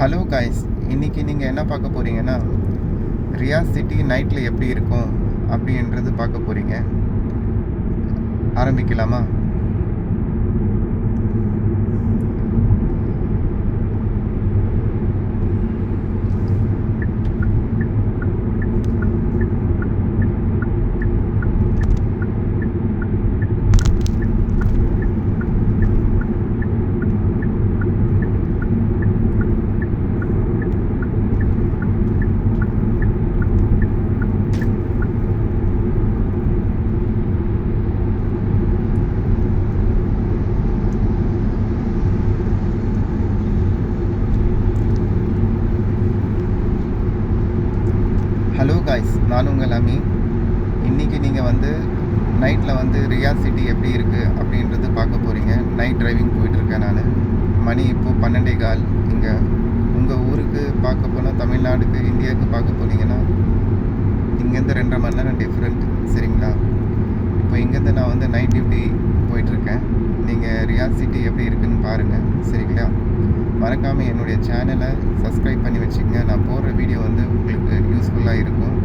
Hello guys, இன்றைக்கி நீங்கள் என்ன பார்க்க போகிறீங்கன்னா, ரியாஸ் சிட்டி நைட்டில் எப்படி இருக்கும் அப்படின்றது பார்க்க போகிறீங்க. ஆரம்பிக்கலாமா? ஹலோ காய்ஸ், நான் உங்கள் அமீன். இன்றைக்கி நீங்கள் நைட்டில் ரியாஸ் சிட்டி எப்படி இருக்குது அப்படின்றது பார்க்க போகிறீங்க. நைட் டிரைவிங் போயிட்டுருக்கேன் நான். மணி இப்போது 12:15. இங்கே உங்கள் ஊருக்கு பார்க்க போனால், தமிழ்நாடுக்கு இந்தியாவுக்கு பார்க்க போனீங்கன்னா இங்கேருந்து 2.5 மணி நேரம் டிஃப்ரெண்ட். சரிங்களா? இப்போ இங்கேருந்து நான் நைட் டியூட்டி போயிட்டுருக்கேன். நீங்கள் ரியாஸ் சிட்டி எப்படி இருக்குதுன்னு பாருங்கள். சரிங்களா? மறக்காமல் என்னுடைய சேனலை சப்ஸ்கிரைப் பண்ணி வச்சுக்கங்க. நான் போடுற வீடியோ உங்களுக்கு யூஸ்ஃபுல்லாக இருக்கும்.